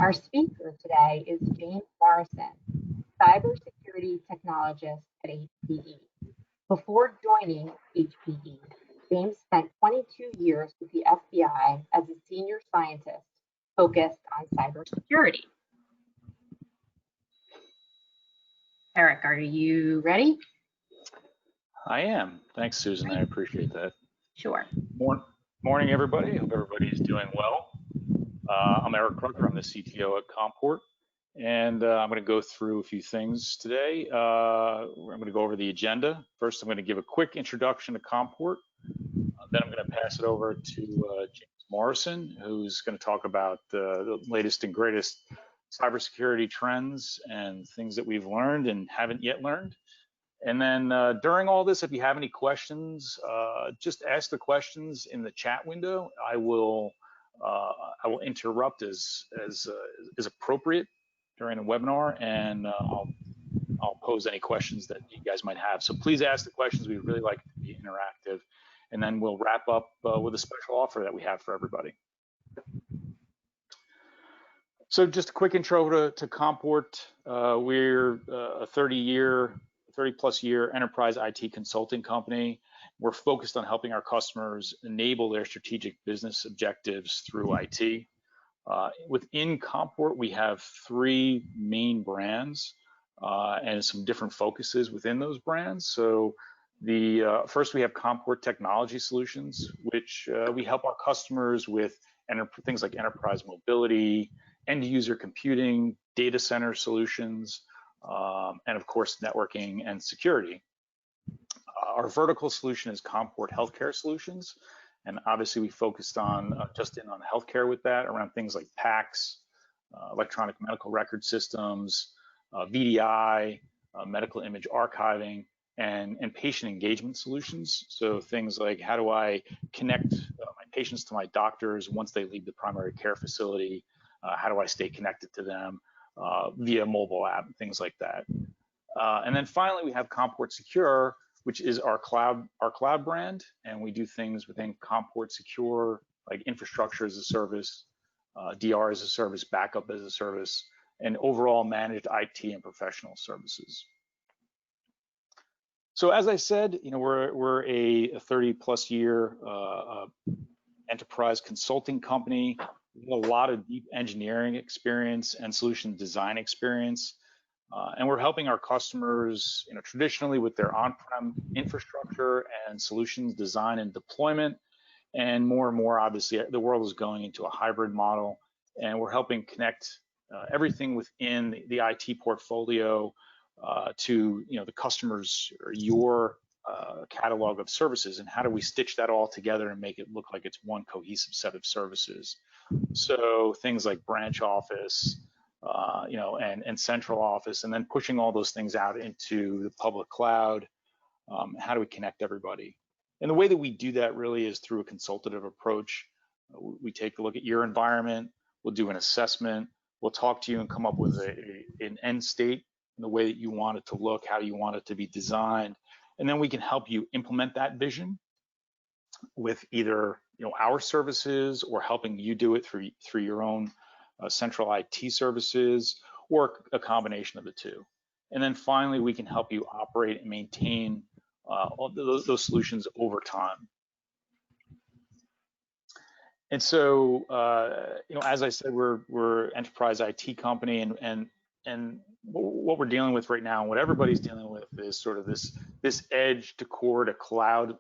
Our speaker today is James Morrison, cybersecurity technologist at HPE. Before joining HPE, James spent 22 years with the FBI as a senior scientist focused on cybersecurity. Eric, are you ready? I am. Thanks, Susan. I appreciate that. Sure. Morning, everybody. Hope everybody is doing well. I'm Eric Rucker. I'm the CTO at Comport, and I'm going to go through a few things today. I'm going to go over the agenda. First, I'm going to give a quick introduction to Comport. Then I'm going to pass it over to James Morrison, who's going to talk about the latest and greatest cybersecurity trends and things that we've learned and haven't yet learned. And then during all this, if you have any questions, just ask the questions in the chat window. I will interrupt as appropriate during the webinar, and I'll pose any questions that you guys might have. So please ask the questions. We'd really like it to be interactive, and then we'll wrap up with a special offer that we have for everybody. So just a quick intro to Comport. We're a 30-plus year enterprise IT consulting company. We're focused on helping our customers enable their strategic business objectives through IT. Within Comport, we have three main brands and some different focuses within those brands. So first, we have Comport Technology Solutions, which we help our customers with things like enterprise mobility, end user computing, data center solutions, and of course, networking and security. Our vertical solution is Comport Healthcare Solutions. And obviously we focused on just on healthcare with that, around things like PACS, electronic medical record systems, VDI, medical image archiving, and patient engagement solutions. So things like, how do I connect my patients to my doctors once they leave the primary care facility? How do I stay connected to them via mobile app, things like that. And then finally, we have Comport Secure, which is our cloud brand, and we do things within Comport Secure, like infrastructure as a service, DR as a service, backup as a service, and overall managed IT and professional services. So as I said, we're a 30-plus year enterprise consulting company. We have a lot of deep engineering experience and solution design experience. And we're helping our customers, traditionally with their on-prem infrastructure and solutions design and deployment. And more, obviously, the world is going into a hybrid model, and we're helping connect everything within the IT portfolio to the customers or your catalog of services, and how do we stitch that all together and make it look like it's one cohesive set of services. So things like branch office, and central office, and then pushing all those things out into the public cloud. How do we connect everybody? And the way that we do that really is through a consultative approach. We take a look at your environment, we'll do an assessment, we'll talk to you and come up with an end state, the way that you want it to look, how you want it to be designed, and then we can help you implement that vision with either our services, or helping you do it through your own central IT services, or a combination of the two. And then finally, we can help you operate and maintain all those solutions over time. And so, as I said, we're enterprise IT company, and what we're dealing with right now, and what everybody's dealing with, is sort of this edge to core to cloud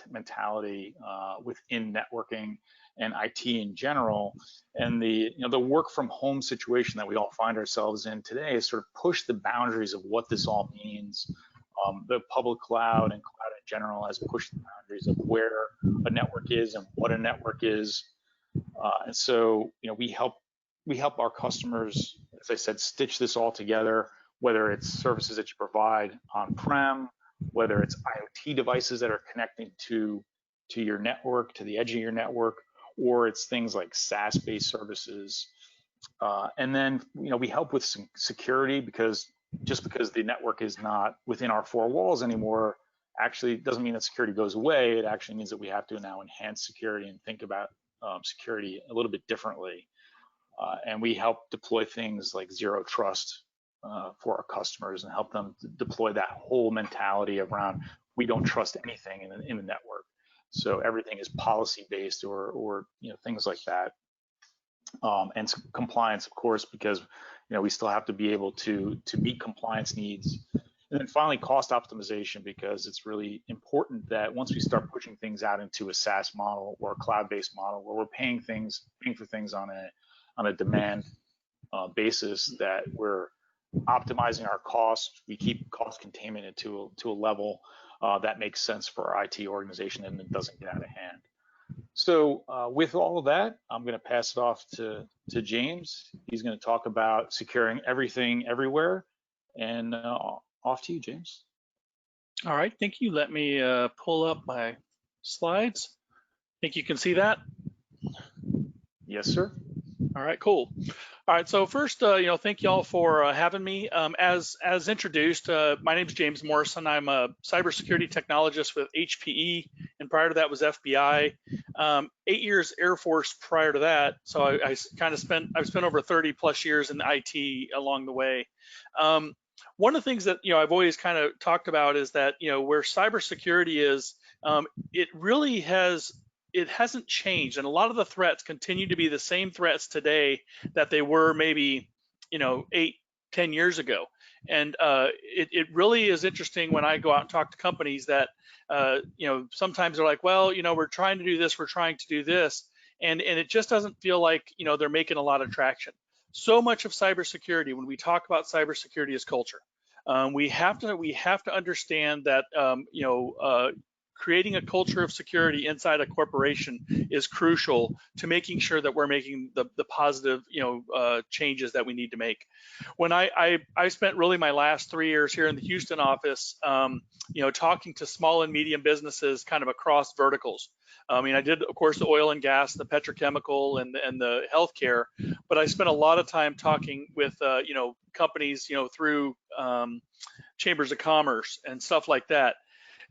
mentality within networking and IT in general. And the work from home situation that we all find ourselves in today has sort of pushed the boundaries of what this all means. The public cloud and cloud in general has pushed the boundaries of where a network is and what a network is. And so, we help our customers, as I said, stitch this all together, whether it's services that you provide on-prem, whether it's IoT devices that are connecting to your network, to the edge of your network, or it's things like SaaS-based services. And then, we help with some security, because just because the network is not within our four walls anymore, actually doesn't mean that security goes away. It actually means that we have to now enhance security and think about security a little bit differently. And we help deploy things like zero trust for our customers and help them deploy that whole mentality around we don't trust anything in the network. So everything is policy based or things like that. And compliance, of course, because we still have to be able to meet compliance needs. And then finally, cost optimization, because it's really important that once we start pushing things out into a SaaS model or a cloud-based model where we're paying for things on a demand basis, that we're optimizing our costs. We keep cost containment to a level that makes sense for our IT organization and it doesn't get out of hand. So with all of that, I'm going to pass it off to James. He's going to talk about securing everything everywhere. And off to you, James. All right, thank you. Let me pull up my slides. Think you can see that? Yes, sir. All right, cool. All right, so first, thank you all for having me. As introduced, my name is James Morrison. I'm a cybersecurity technologist with HPE, and prior to that was FBI. 8 years Air Force prior to that, so I've spent over 30 plus years in IT along the way. One of the things that I've always kind of talked about is that where cybersecurity is, it hasn't changed, and a lot of the threats continue to be the same threats today that they were maybe 8-10 years ago. And it really is interesting when I go out and talk to companies that sometimes they're like, well, we're trying to do this, we're trying to do this, and it just doesn't feel like they're making a lot of traction. So much of cybersecurity, when we talk about cybersecurity, is culture. We have to understand that creating a culture of security inside a corporation is crucial to making sure that we're making the positive changes that we need to make. When I spent really my last 3 years here in the Houston office, talking to small and medium businesses kind of across verticals. I did, of course, the oil and gas, the petrochemical, and the healthcare, but I spent a lot of time talking with companies through chambers of commerce and stuff like that.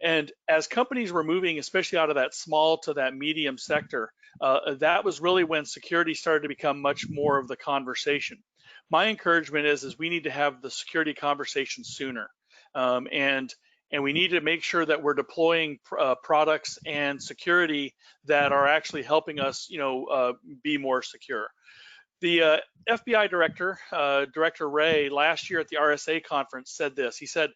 And as companies were moving, especially out of that small to that medium sector, that was really when security started to become much more of the conversation. My encouragement is we need to have the security conversation sooner, and we need to make sure that we're deploying products and security that are actually helping us, be more secure. The FBI director, Director Wray, last year at the RSA conference said this. He said,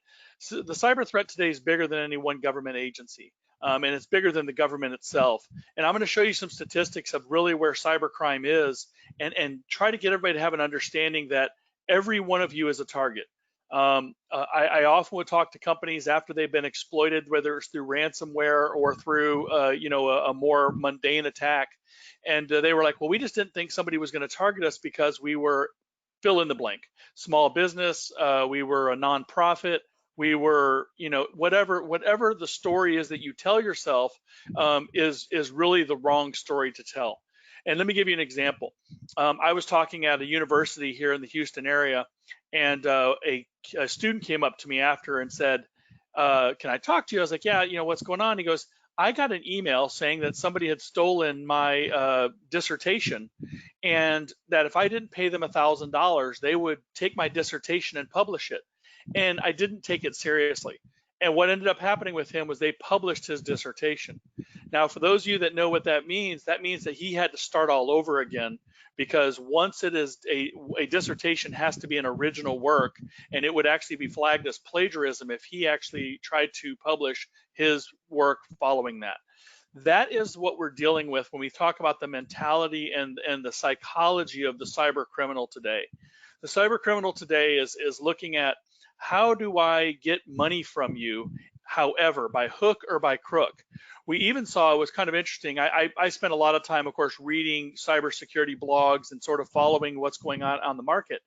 the cyber threat today is bigger than any one government agency, and it's bigger than the government itself. And I'm going to show you some statistics of really where cybercrime is, and try to get everybody to have an understanding that every one of you is a target. I often would talk to companies after they've been exploited, whether it's through ransomware or through a more mundane attack, and they were like, well, we just didn't think somebody was going to target us because we were fill in the blank, small business, we were a nonprofit, we were whatever the story is that you tell yourself is really the wrong story to tell. And let me give you an example. I was talking at a university here in the Houston area, and a student came up to me after and said, can I talk to you? I was like, yeah, what's going on? He goes, I got an email saying that somebody had stolen my dissertation, and that if I didn't pay them $1,000, they would take my dissertation and publish it. And I didn't take it seriously. And what ended up happening with him was they published his dissertation. Now, for those of you that know what that means that he had to start all over again, because once it is a dissertation has to be an original work, and it would actually be flagged as plagiarism if he actually tried to publish his work following that. That is what we're dealing with when we talk about the mentality and the psychology of the cyber criminal today. The cyber criminal today is looking at, how do I get money from you, however, by hook or by crook? We even saw, it was kind of interesting, I spent a lot of time, of course, reading cybersecurity blogs and sort of following what's going on the market.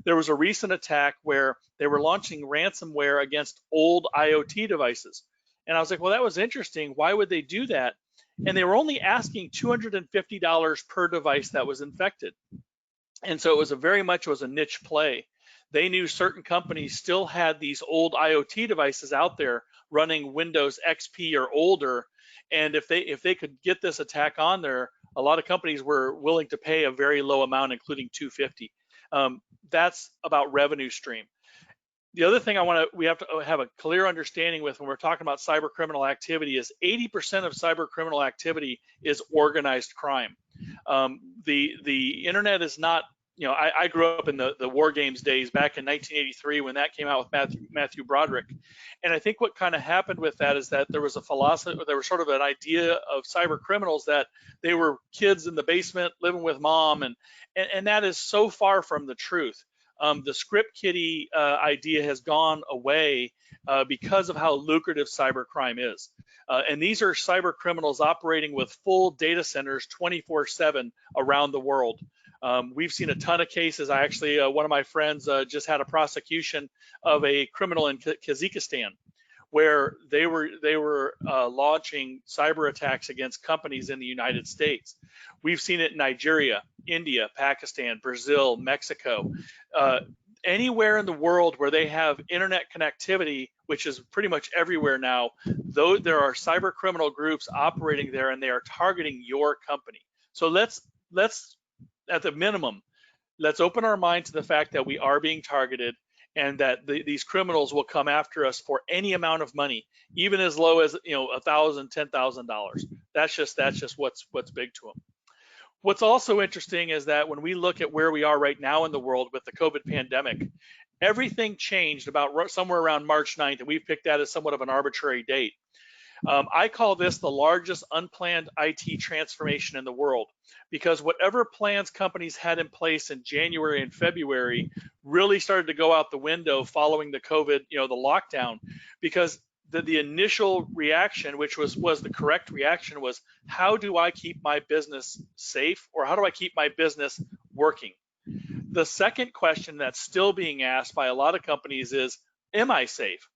There was a recent attack where they were launching ransomware against old IoT devices. And I was like, well, that was interesting. Why would they do that? And they were only asking $250 per device that was infected. And so it was a niche play. They knew certain companies still had these old IoT devices out there running Windows XP or older, and if they could get this attack on there, a lot of companies were willing to pay a very low amount, including $250. That's about revenue stream. The other thing we have to have a clear understanding with when we're talking about cyber criminal activity is 80% of cyber criminal activity is organized crime. The internet is not, I grew up in the war games days back in 1983 when that came out with Matthew Broderick. And I think what kind of happened with that is that there was a philosophy, there was sort of an idea of cyber criminals that they were kids in the basement living with mom, and that is so far from the truth. The script kiddie idea has gone away because of how lucrative cybercrime is. And these are cyber criminals operating with full data centers 24/7 around the world. We've seen a ton of cases. I actually, one of my friends just had a prosecution of a criminal in Kazakhstan, where they were launching cyber attacks against companies in the United States. We've seen it in Nigeria, India, Pakistan, Brazil, Mexico, anywhere in the world where they have internet connectivity, which is pretty much everywhere now. Though there are cyber criminal groups operating there, and they are targeting your company. So let's at the minimum, let's open our mind to the fact that we are being targeted, and that these criminals will come after us for any amount of money, even as low as $1,000, $10,000. That's just what's big to them. What's also interesting is that when we look at where we are right now in the world with the COVID pandemic, everything changed about somewhere around March 9th, and we've picked that as somewhat of an arbitrary date. I call this the largest unplanned IT transformation in the world, because whatever plans companies had in place in January and February really started to go out the window following the COVID, the lockdown, because the initial reaction, which was the correct reaction, was how do I keep my business safe, or how do I keep my business working? The second question that's still being asked by a lot of companies is, am I safe?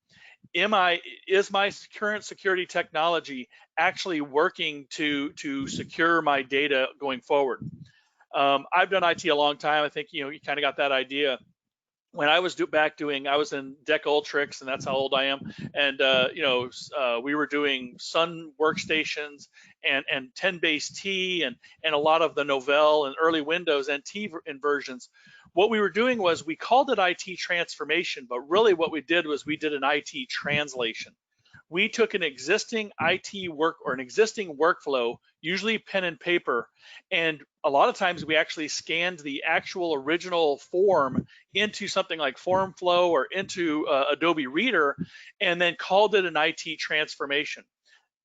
Is my current security technology actually working to secure my data going forward? I've done IT a long time. I think you kind of got that idea. When I was I was in Dec Ultrix, and that's how old I am. And we were doing Sun workstations and 10-base-T and a lot of the Novell and early Windows NT inversions. What we were doing was we called it IT transformation, but really what we did was we did an IT translation. We took an existing IT work or an existing workflow, usually pen and paper, and a lot of times we actually scanned the actual original form into something like FormFlow or into Adobe Reader, and then called it an IT transformation.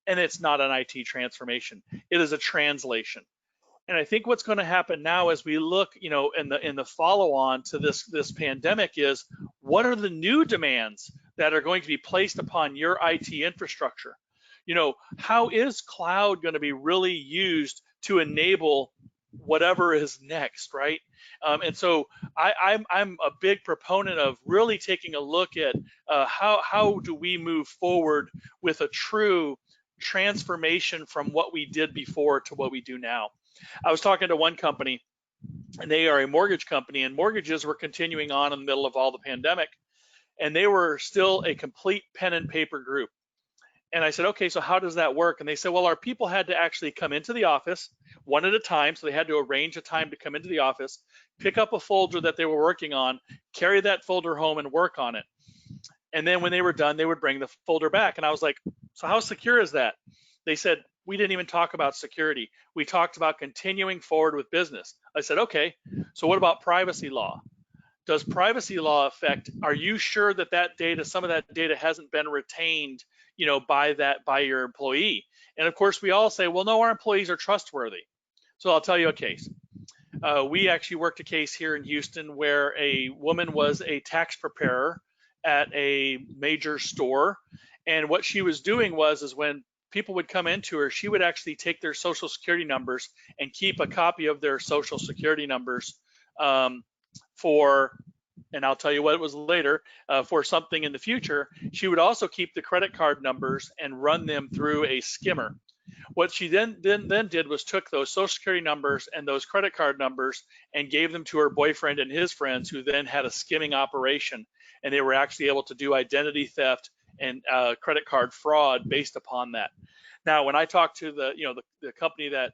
And it's not an IT transformation. It is a translation. And I think what's going to happen now as we look, in the follow-on to this pandemic is, what are the new demands that are going to be placed upon your IT infrastructure? How is cloud going to be really used to enable whatever is next, right? And so I'm a big proponent of really taking a look at how do we move forward with a true transformation from what we did before to what we do now. I was talking to one company, and they are a mortgage company, and mortgages were continuing on in the middle of all the pandemic, and they were still a complete pen and paper group. And I said, okay, so how does that work? And they said, well, our people had to actually come into the office one at a time. So they had to arrange a time to come into the office, pick up a folder that they were working on, carry that folder home and work on it. And then when they were done, they would bring the folder back. And I was like, so how secure is that? They said, we didn't even talk about security. We talked about continuing forward with business. I said, okay, so what about privacy law? Does privacy law affect, are you sure that data, some of that data hasn't been retained, by your employee? And of course, we all say, well, no, our employees are trustworthy. So I'll tell you a case. We actually worked a case here in Houston where a woman was a tax preparer at a major store. And what she was doing is when people would come into her, she would actually take their social security numbers and keep a copy of their social security numbers for, and I'll tell you what it was later, for something in the future. She would also keep the credit card numbers and run them through a skimmer. What she then did was took those social security numbers and those credit card numbers and gave them to her boyfriend and his friends, who then had a skimming operation, and they were actually able to do identity theft and credit card fraud based upon that. Now, when I talked to the company that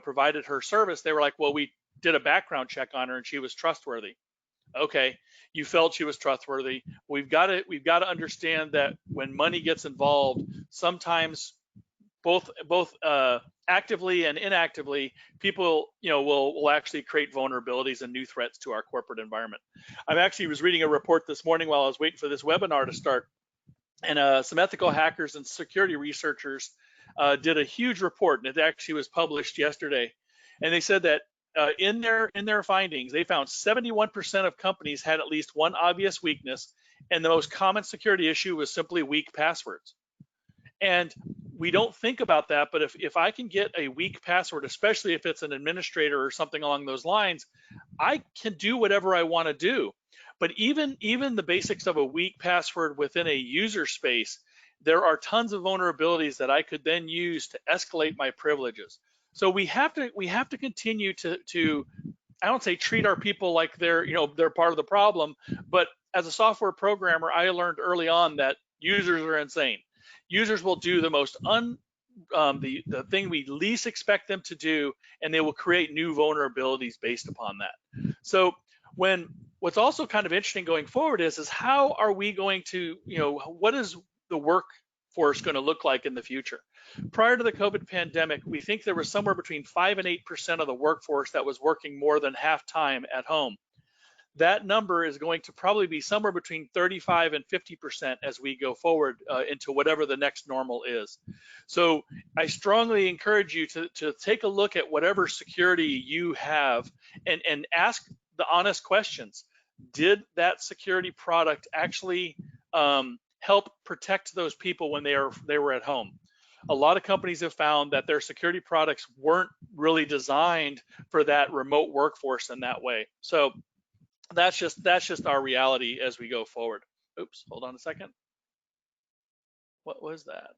provided her service, they were like, well, we did a background check on her and she was trustworthy. Okay, you felt she was trustworthy. We've got to understand that when money gets involved, sometimes both actively and inactively, people will actually create vulnerabilities and new threats to our corporate environment. I actually was reading a report this morning while I was waiting for this webinar to start, and some ethical hackers and security researchers did a huge report, and it actually was published yesterday. And they said that in their findings, they found 71% of companies had at least one obvious weakness, and the most common security issue was simply weak passwords. And we don't think about that, but if I can get a weak password, especially if it's an administrator or something along those lines, I can do whatever I want to do. But even the basics of a weak password within a user space, there are tons of vulnerabilities that I could then use to escalate my privileges. So we have to continue to I don't say treat our people like they're part of the problem, but as a software programmer, I learned early on that users are insane. Users will do the most the thing we least expect them to do, and they will create new vulnerabilities based upon that. So what's also kind of interesting going forward is how are we going to, what is the workforce going to look like in the future? Prior to the COVID pandemic, we think there was somewhere between 5 and 8% of the workforce that was working more than half time at home. That number is going to probably be somewhere between 35 and 50% as we go forward into whatever the next normal is. So I strongly encourage you to take a look at whatever security you have and ask the honest questions. Did that security product actually help protect those people when they were at home? A lot of companies have found that their security products weren't really designed for that remote workforce in that way. So that's just our reality as we go forward. Oops, hold on a second. What was that?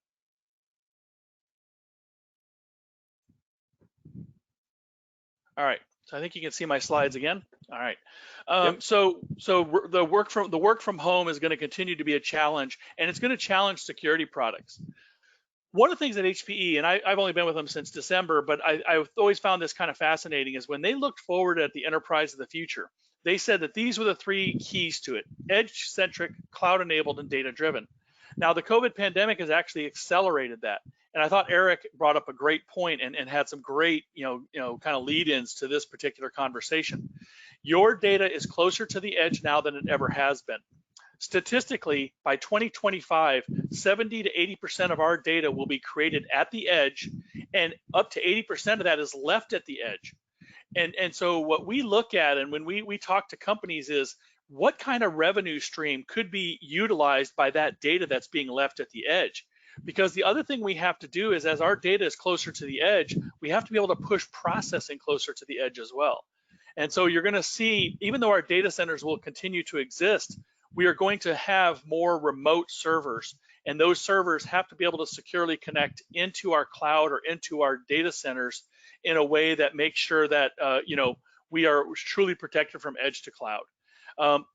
All right, so I think you can see my slides again. All right. Yep. So the work from home is going to continue to be a challenge, and it's going to challenge security products. One of the things at HPE, and I've only been with them since December, but I've always found this kind of fascinating, is when they looked forward at the enterprise of the future, they said that these were the three keys to it: edge-centric, cloud-enabled, and data-driven. Now, the COVID pandemic has actually accelerated that. And I thought Eric brought up a great point and had some great, kind of lead-ins to this particular conversation. Your data is closer to the edge now than it ever has been. Statistically, by 2025, 70 to 80% of our data will be created at the edge, and up to 80% of that is left at the edge. And so what we look at, and when we talk to companies, is what kind of revenue stream could be utilized by that data that's being left at the edge? Because the other thing we have to do is, as our data is closer to the edge, we have to be able to push processing closer to the edge as well. And so you're going to see, even though our data centers will continue to exist, we are going to have more remote servers, and those servers have to be able to securely connect into our cloud or into our data centers in a way that makes sure that we are truly protected from edge to cloud.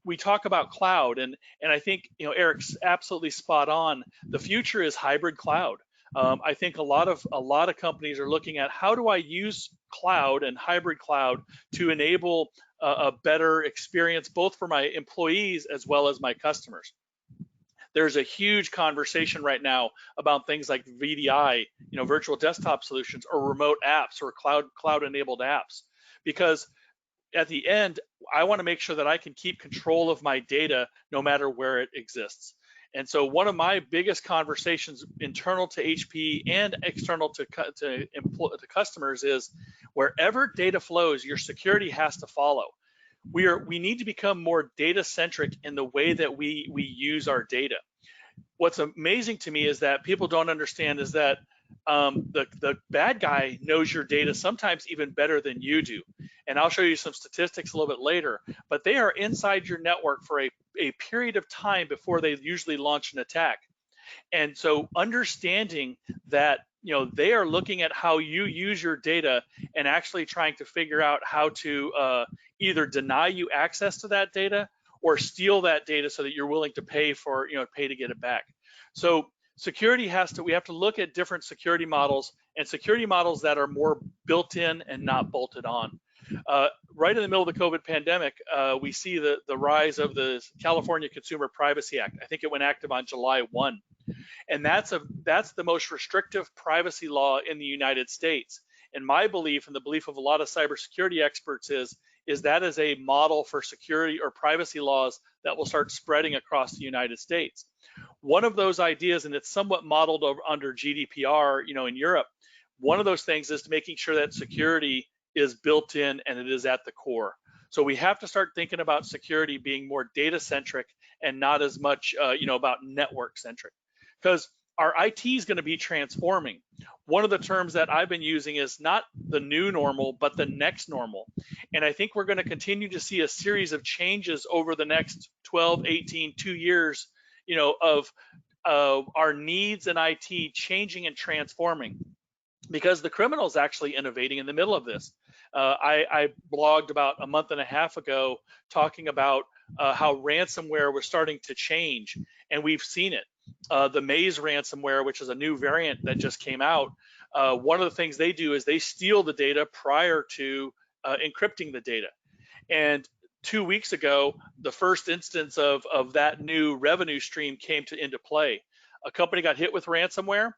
We talk about cloud, and I think Eric's absolutely spot on. The future is hybrid cloud. I think a lot of companies are looking at, how do I use cloud and hybrid cloud to enable a better experience both for my employees as well as my customers. There's a huge conversation right now about things like VDI, virtual desktop solutions, or remote apps, or cloud-enabled apps, because at the end, I want to make sure that I can keep control of my data no matter where it exists. And so one of my biggest conversations internal to HP and external to customers is, wherever data flows, your security has to follow. We need to become more data centric in the way that we use our data. What's amazing to me is that people don't understand is that the bad guy knows your data sometimes even better than you do. And I'll show you some statistics a little bit later, but they are inside your network for a period of time before they usually launch an attack. And so understanding that they are looking at how you use your data and actually trying to figure out how to either deny you access to that data or steal that data so that you're willing to pay to get it back. So we have to look at different security models, and security models that are more built in and not bolted on. Right in the middle of the COVID pandemic, we see the rise of the California Consumer Privacy Act. I think it went active on July 1. And that's the most restrictive privacy law in the United States. And my belief, and the belief of a lot of cybersecurity experts, is that is a model for security or privacy laws that will start spreading across the United States. One of those ideas, and it's somewhat modeled under GDPR, in Europe, one of those things is making sure that security is built in and it is at the core. So we have to start thinking about security being more data centric and not as much, about network centric, because our IT is going to be transforming. One of the terms that I've been using is not the new normal, but the next normal. And I think we're going to continue to see a series of changes over the next 12, 18, 2 years, of our needs in IT changing and transforming, because the criminal is actually innovating in the middle of this. I blogged about a month and a half ago talking about how ransomware was starting to change, and we've seen it. The Maze ransomware, which is a new variant that just came out, one of the things they do is they steal the data prior to encrypting the data. And 2 weeks ago, the first instance of that new revenue stream came into play. A company got hit with ransomware.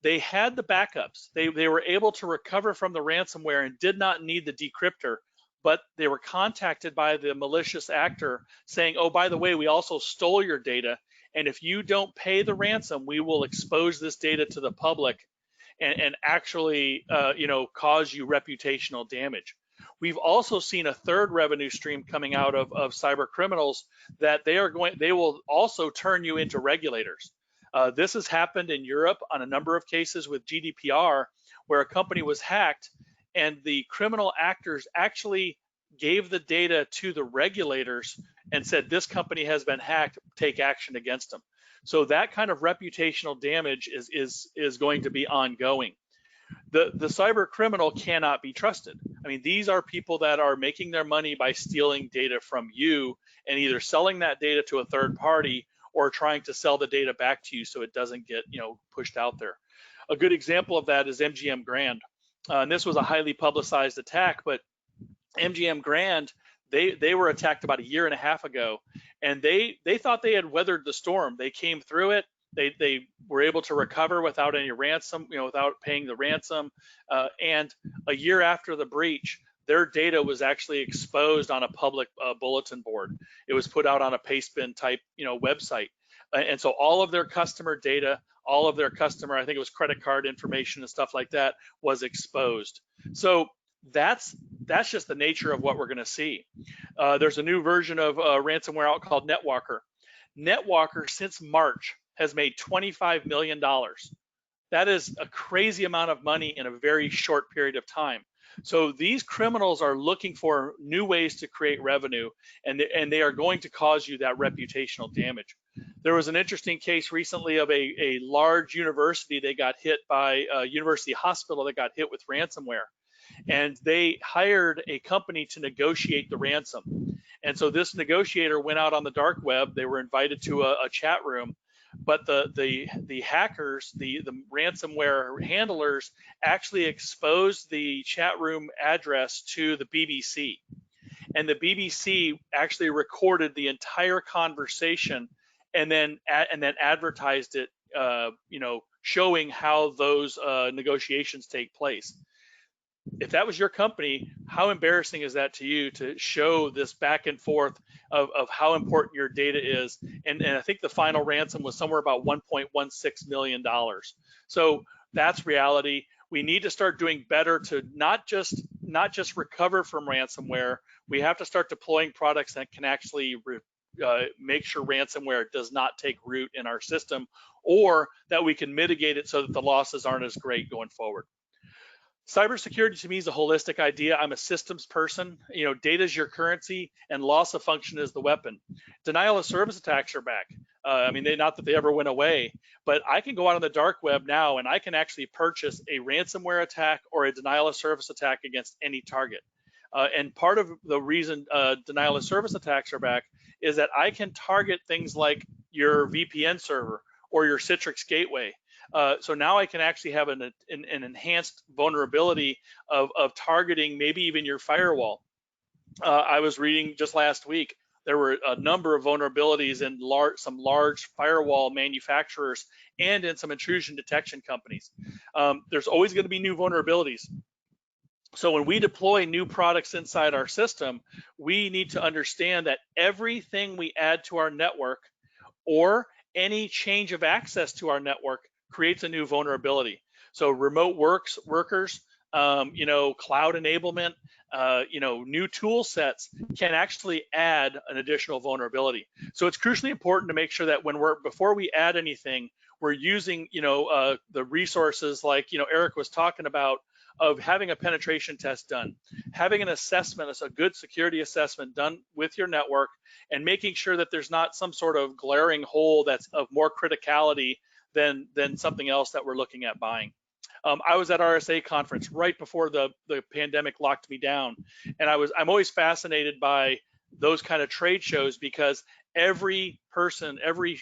They had the backups. They were able to recover from the ransomware and did not need the decryptor, but they were contacted by the malicious actor saying, oh, by the way, we also stole your data, and if you don't pay the ransom, we will expose this data to the public and actually cause you reputational damage. We've also seen a third revenue stream coming out of cyber criminals, that they will also turn you into regulators. This has happened in Europe on a number of cases with GDPR, where a company was hacked and the criminal actors actually gave the data to the regulators and said, this company has been hacked, take action against them. So that kind of reputational damage is going to be ongoing. The cyber criminal cannot be trusted. I mean, these are people that are making their money by stealing data from you and either selling that data to a third party or trying to sell the data back to you so it doesn't get pushed out there. A good example of that is MGM Grand. And this was a highly publicized attack, but MGM Grand, they were attacked about 1.5 years ago, and they thought they had weathered the storm. They came through it. They were able to recover without any ransom, without paying the ransom. And a year after the breach, their data was actually exposed on a public bulletin board. It was put out on a pastebin type, website. And so all of their customer data, all of their I think it was credit card information and stuff like that, was exposed. So that's just the nature of what we're going to see. There's a new version of ransomware out called NetWalker. NetWalker, since March, has made $25 million. That is a crazy amount of money in a very short period of time. So these criminals are looking for new ways to create revenue, and they are going to cause you that reputational damage. There was an interesting case recently of a large university. They got hit by a university hospital that got hit with ransomware, and they hired a company to negotiate the ransom. And so this negotiator went out on the dark web. They were invited to a chat room, but the hackers, the ransomware handlers, actually exposed the chat room address to the BBC, and the BBC actually recorded the entire conversation and then advertised it, showing how those negotiations take place. If that was your company, how embarrassing is that to you, to show this back and forth of how important your data is? And I think the final ransom was somewhere about $1.16 million. So that's reality. We need to start doing better to not just recover from ransomware. We have to start deploying products that can actually make sure ransomware does not take root in our system, or that we can mitigate it so that the losses aren't as great going forward. Cybersecurity to me is a holistic idea. I'm a systems person. Data is your currency, and loss of function is the weapon. Denial of service attacks are back. Not that they ever went away, but I can go out on the dark web now and I can actually purchase a ransomware attack or a denial of service attack against any target. And part of the reason denial of service attacks are back is that I can target things like your VPN server or your Citrix gateway. So now I can actually have an enhanced vulnerability of targeting maybe even your firewall. I was reading just last week, there were a number of vulnerabilities in some large firewall manufacturers and in some intrusion detection companies. There's always going to be new vulnerabilities. So when we deploy new products inside our system, we need to understand that everything we add to our network or any change of access to our network creates a new vulnerability. So remote workers, cloud enablement, new tool sets can actually add an additional vulnerability. So it's crucially important to make sure that before we add anything, we're using, the resources like, Eric was talking about, of having a penetration test done, having an assessment, a good security assessment done with your network, and making sure that there's not some sort of glaring hole that's of more criticality than something else that we're looking at buying. I was at RSA conference right before the pandemic locked me down, and I'm always fascinated by those kind of trade shows because every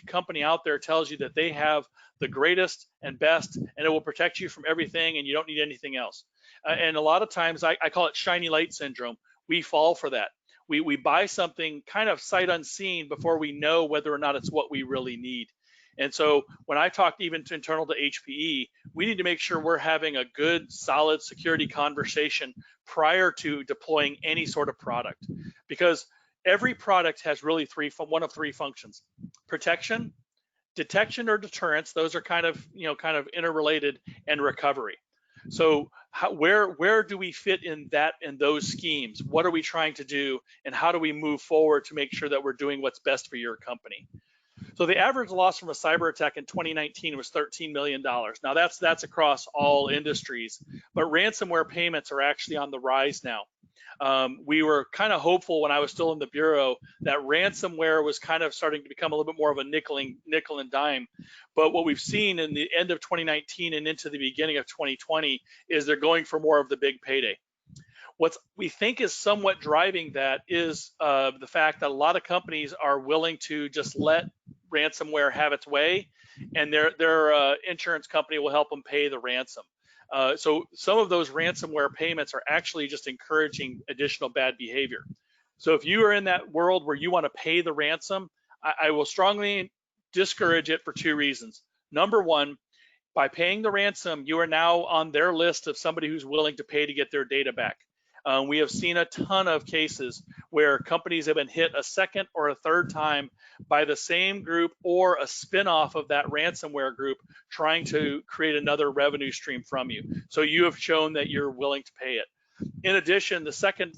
company out there tells you that they have the greatest and best, and it will protect you from everything, and you don't need anything else. And a lot of times, I call it shiny light syndrome. We fall for that. We buy something kind of sight unseen before we know whether or not it's what we really need. And so when I talk even to internal to HPE, we need to make sure we're having a good, solid security conversation prior to deploying any sort of product, because every product has really one of three functions: protection, detection or deterrence. Those are kind of interrelated, and recovery. So where do we fit in those schemes? What are we trying to do, and how do we move forward to make sure that we're doing what's best for your company? So the average loss from a cyber attack in 2019 was $13 million. Now that's across all industries, but ransomware payments are actually on the rise now. We were kind of hopeful when I was still in the bureau that ransomware was kind of starting to become a little bit more of a nickel and dime. But what we've seen in the end of 2019 and into the beginning of 2020 is they're going for more of the big payday. What we think is somewhat driving that is the fact that a lot of companies are willing to just let ransomware have its way, and their insurance company will help them pay the ransom. So some of those ransomware payments are actually just encouraging additional bad behavior. So if you are in that world where you want to pay the ransom, I will strongly discourage it for two reasons. Number one, by paying the ransom, you are now on their list of somebody who's willing to pay to get their data back. We have seen a ton of cases where companies have been hit a second or a third time by the same group or a spin-off of that ransomware group trying to create another revenue stream from you. So you have shown that you're willing to pay it. In addition, the second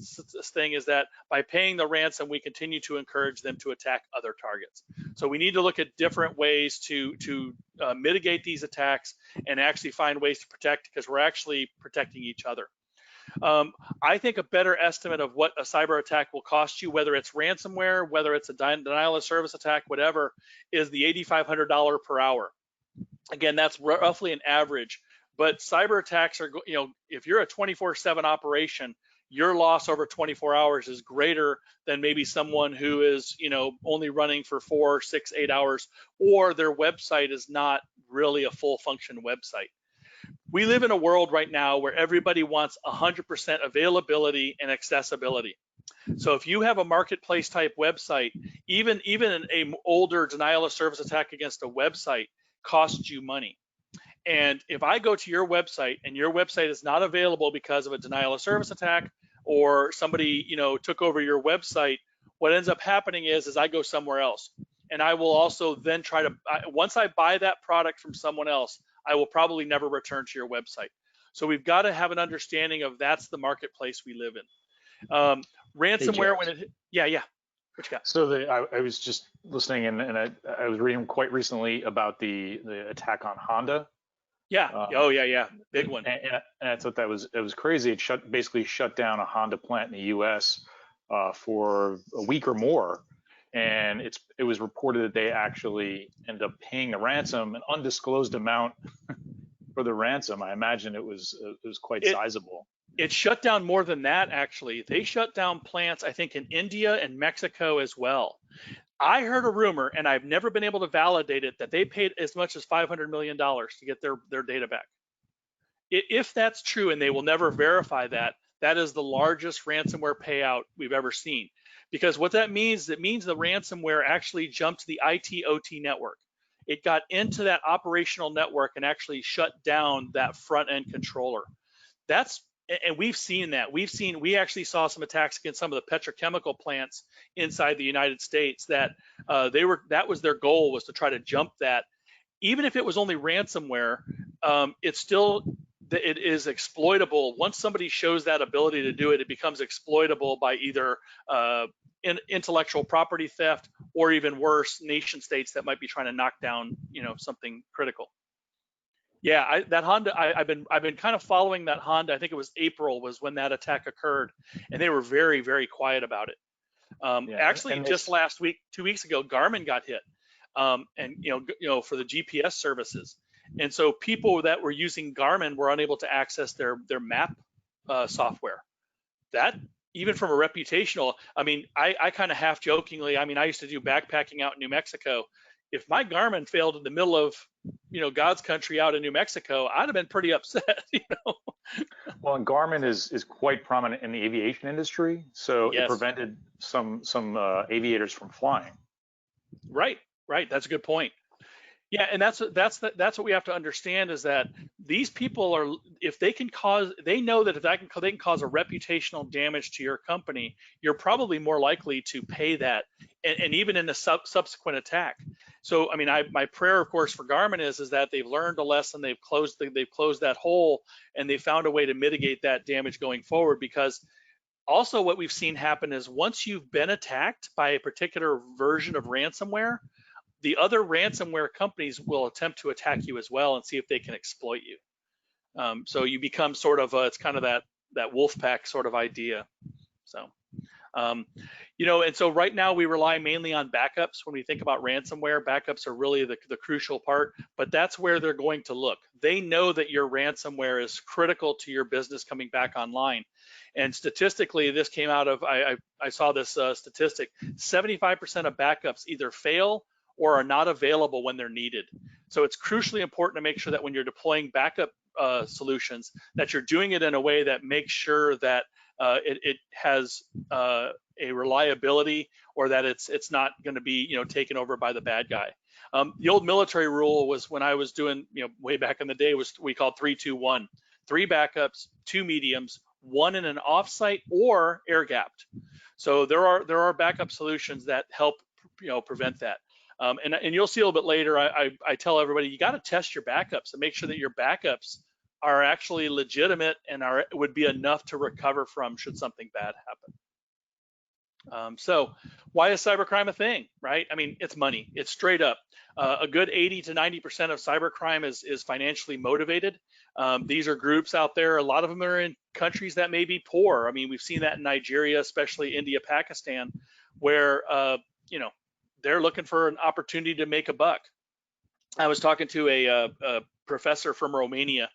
thing is that by paying the ransom, we continue to encourage them to attack other targets. So we need to look at different ways to mitigate these attacks and actually find ways to protect, because we're actually protecting each other. I think a better estimate of what a cyber attack will cost you, whether it's ransomware, whether it's a denial of service attack, whatever, is the $8,500 per hour. Again, that's roughly an average, but cyber attacks are, if you're a 24/7 operation, your loss over 24 hours is greater than maybe someone who is, only running for 4, 6, 8 hours, or their website is not really a full function website. We live in a world right now where everybody wants 100% availability and accessibility. So if you have a marketplace type website, even an older denial of service attack against a website costs you money. And if I go to your website and your website is not available because of a denial of service attack, or somebody took over your website, what ends up happening is I go somewhere else. And I will also then once I buy that product from someone else, I will probably never return to your website. So we've got to have an understanding of that's the marketplace we live in. Ransomware, yeah. What you got? So I was just listening, and I was reading quite recently about the attack on Honda. Yeah. Big one. And I thought it was crazy. It basically shut down a Honda plant in the U.S. For a week or more. And it was reported that they actually ended up paying the ransom, an undisclosed amount for the ransom. I imagine it was quite sizable. It shut down more than that, actually. They shut down plants, I think, in India and Mexico as well. I heard a rumor, and I've never been able to validate it, that they paid as much as $500 million to get their data back. If that's true, and they will never verify that, that is the largest ransomware payout we've ever seen. Because what that means, it means the ransomware actually jumped the IT OT network. It got into that operational network and actually shut down that front end controller. And we've seen that. We actually saw some attacks against some of the petrochemical plants inside the United States that that was their goal, was to try to jump that. Even if it was only ransomware, it is exploitable. Once somebody shows that ability to do it, it becomes exploitable by either intellectual property theft, or even worse, nation states that might be trying to knock down, something critical. Yeah, that Honda, I've been kind of following that Honda. I think it was April was when that attack occurred, and they were very, very quiet about it. Actually, just last week, 2 weeks ago, Garmin got hit, and for the GPS services, and so people that were using Garmin were unable to access their map software. That, even from a reputational, I kind of half jokingly, I used to do backpacking out in New Mexico. If my Garmin failed in the middle of, God's country out in New Mexico, I'd have been pretty upset, Well, and Garmin is quite prominent in the aviation industry, so Yes. it prevented some aviators from flying. Right. That's a good point. Yeah, and that's what we have to understand, is that these people are, if they can cause, they know that if they can cause a reputational damage to your company, you're probably more likely to pay that, and even in a subsequent attack. So, my prayer, of course, for Garmin is that they've learned a lesson, they've closed that hole, and they found a way to mitigate that damage going forward. Because also what we've seen happen is, once you've been attacked by a particular version of ransomware, the other ransomware companies will attempt to attack you as well and see if they can exploit you. So you become sort of it's kind of that wolf pack sort of idea. So, and so right now we rely mainly on backups. When we think about ransomware, backups are really the crucial part, but that's where they're going to look. They know that your ransomware is critical to your business coming back online. And statistically, this came out of, I saw this statistic, 75% of backups either fail or are not available when they're needed. So it's crucially important to make sure that when you're deploying backup solutions, that you're doing it in a way that makes sure that it has a reliability, or that it's not going to be taken over by the bad guy. The old military rule was, when I was doing way back in the day, was we called 3-2-1: 3 backups, 2 mediums, 1 in an offsite or air gapped. So there are backup solutions that help prevent that. And you'll see a little bit later, I tell everybody, you got to test your backups and make sure that your backups are actually legitimate and would be enough to recover from should something bad happen. So why is cybercrime a thing, right? It's money. It's straight up. A good 80 to 90% of cybercrime is financially motivated. These are groups out there. A lot of them are in countries that may be poor. We've seen that in Nigeria, especially India, Pakistan, where they're looking for an opportunity to make a buck. I was talking to a professor from Romania,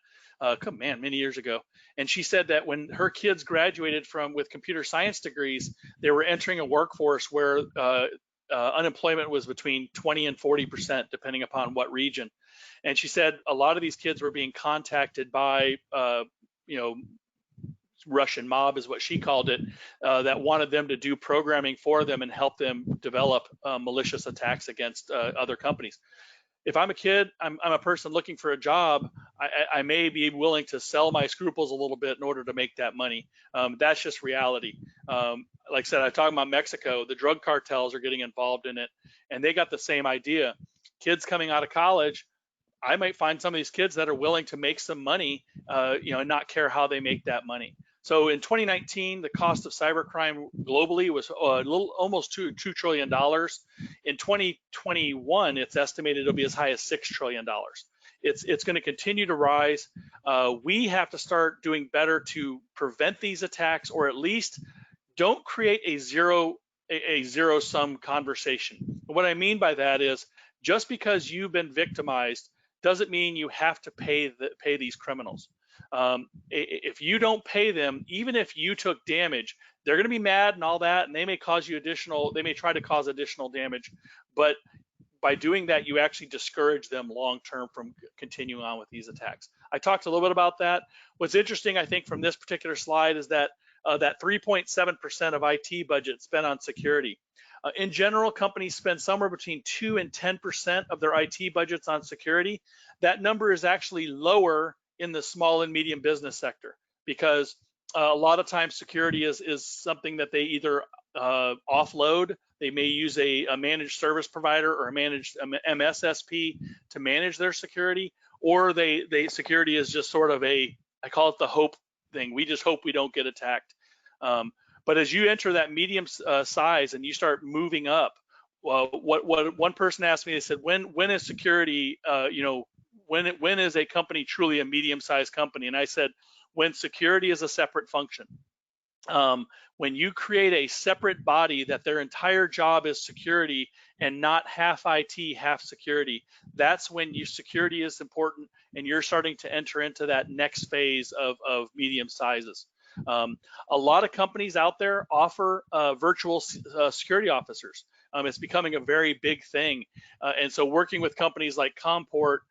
many years ago, and she said that when her kids graduated with computer science degrees, they were entering a workforce where unemployment was between 20 and 40%, depending upon what region. And she said a lot of these kids were being contacted by, Russian mob is what she called it, that wanted them to do programming for them and help them develop malicious attacks against other companies. If I'm a kid, I'm a person looking for a job, I may be willing to sell my scruples a little bit in order to make that money. That's just reality. Like I said, I talked about Mexico, the drug cartels are getting involved in it, and they got the same idea. Kids coming out of college, I might find some of these kids that are willing to make some money, and not care how they make that money. So in 2019, the cost of cybercrime globally was almost $2 trillion. In 2021, it's estimated it'll be as high as $6 trillion. It's going to continue to rise. We have to start doing better to prevent these attacks, or at least don't create a zero-sum conversation. What I mean by that is, just because you've been victimized doesn't mean you have to pay these criminals. If you don't pay them, even if you took damage, they're going to be mad and all that, and they may cause you they may try to cause additional damage, but by doing that, you actually discourage them long-term from continuing on with these attacks. I talked a little bit about that. What's interesting, I think, from this particular slide is that that 3.7% of IT budget spent on security. In general, companies spend somewhere between 2 and 10% of their IT budgets on security. That number is actually lower in the small and medium business sector because a lot of times security is something that they either offload. They may use a managed service provider or a managed MSSP to manage their security, or security is just sort of I call it the hope thing. We just hope we don't get attacked. But as you enter that medium size and you start moving up, well, what one person asked me, they said, when is security, when is a company truly a medium-sized company? And I said, when security is a separate function. When you create a separate body that their entire job is security and not half IT, half security, that's when security is important and you're starting to enter into that next phase of medium sizes. A lot of companies out there offer virtual security officers. It's becoming a very big thing. And so working with companies like Comport,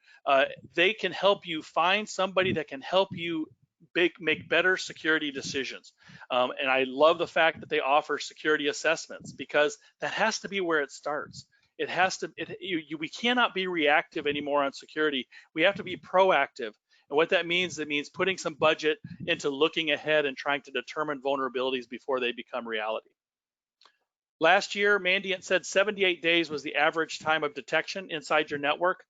they can help you find somebody that can help you make better security decisions. And I love the fact that they offer security assessments because that has to be where it starts. It has to, we cannot be reactive anymore on security. We have to be proactive. And what that means, it means putting some budget into looking ahead and trying to determine vulnerabilities before they become reality. Last year, Mandiant said 78 days was the average time of detection inside your network.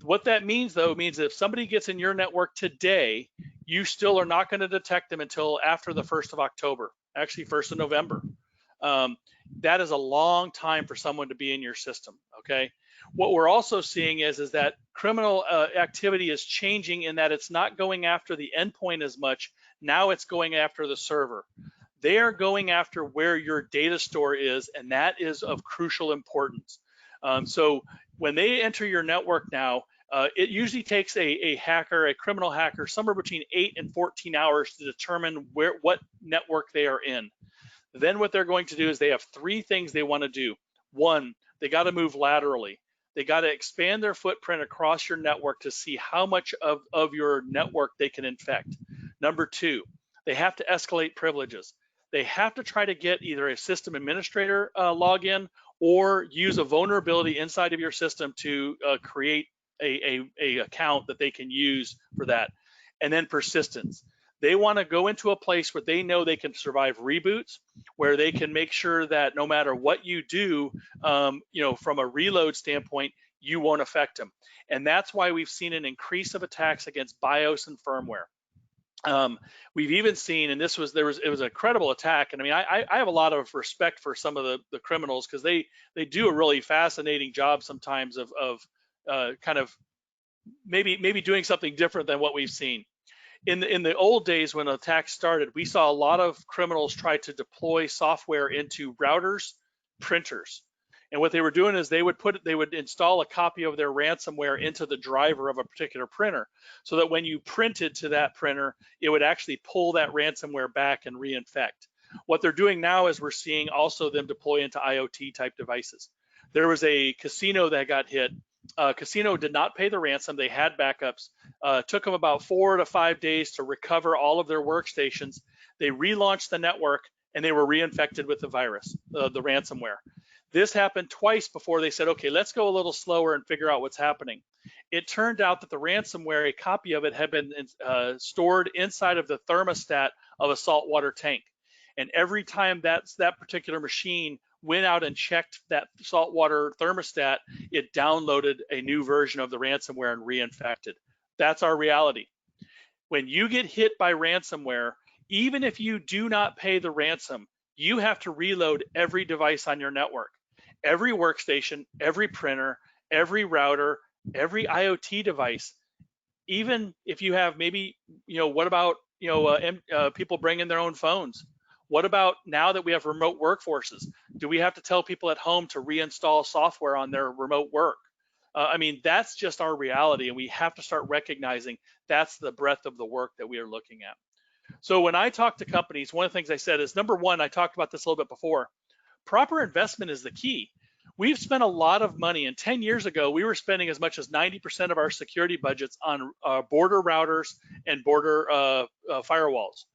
What that means, though, means if somebody gets in your network today, you still are not going to detect them until after the 1st of October, actually 1st of November. That is a long time for someone to be in your system, okay? What we're also seeing is that criminal activity is changing in that it's not going after the endpoint as much. Now it's going after the server. They are going after where your data store is, and that is of crucial importance. So when they enter your network now, it usually takes a criminal hacker, somewhere between 8 and 14 hours to determine what network they are in. Then what they're going to do is they have 3 things they want to do. 1, they got to move laterally. They got to expand their footprint across your network to see how much of your network they can infect. Number 2, they have to escalate privileges. They have to try to get either a system administrator login or use a vulnerability inside of your system to create a account that they can use for that. And then persistence. They want to go into a place where they know they can survive reboots, where they can make sure that no matter what you do, from a reload standpoint, you won't affect them. And that's why we've seen an increase of attacks against BIOS and firmware. We've even seen, and it was a credible attack. And I mean, I have a lot of respect for some of the criminals because they do a really fascinating job sometimes of kind of maybe doing something different than what we've seen. In the old days when attacks started, we saw a lot of criminals try to deploy software into routers, printers. And what they were doing is they would install a copy of their ransomware into the driver of a particular printer so that when you printed to that printer, it would actually pull that ransomware back and reinfect. What they're doing now is we're seeing also them deploy into IoT type devices. There was a casino that got hit. Casino did not pay the ransom. They had backups. Took them about 4 to 5 days to recover all of their workstations. They relaunched the network and they were reinfected with the virus, the ransomware. This happened twice before they said, okay, let's go a little slower and figure out what's happening. It turned out that the ransomware, a copy of it had been stored inside of the thermostat of a saltwater tank. And every time that particular machine went out and checked that saltwater thermostat, it downloaded a new version of the ransomware and reinfected. That's our reality. When you get hit by ransomware, even if you do not pay the ransom, you have to reload every device on your network. Every workstation, every printer, every router, every IoT device. Even if you have maybe, what about, people bringing their own phones? What about now that we have remote workforces? Do we have to tell people at home to reinstall software on their remote work? I mean, that's just our reality, and we have to start recognizing that's the breadth of the work that we are looking at. So when I talk to companies, one of the things I said is, number one, I talked about this a little bit before, proper investment is the key. We've spent a lot of money, and 10 years ago, we were spending as much as 90% of our security budgets on border routers and border firewalls.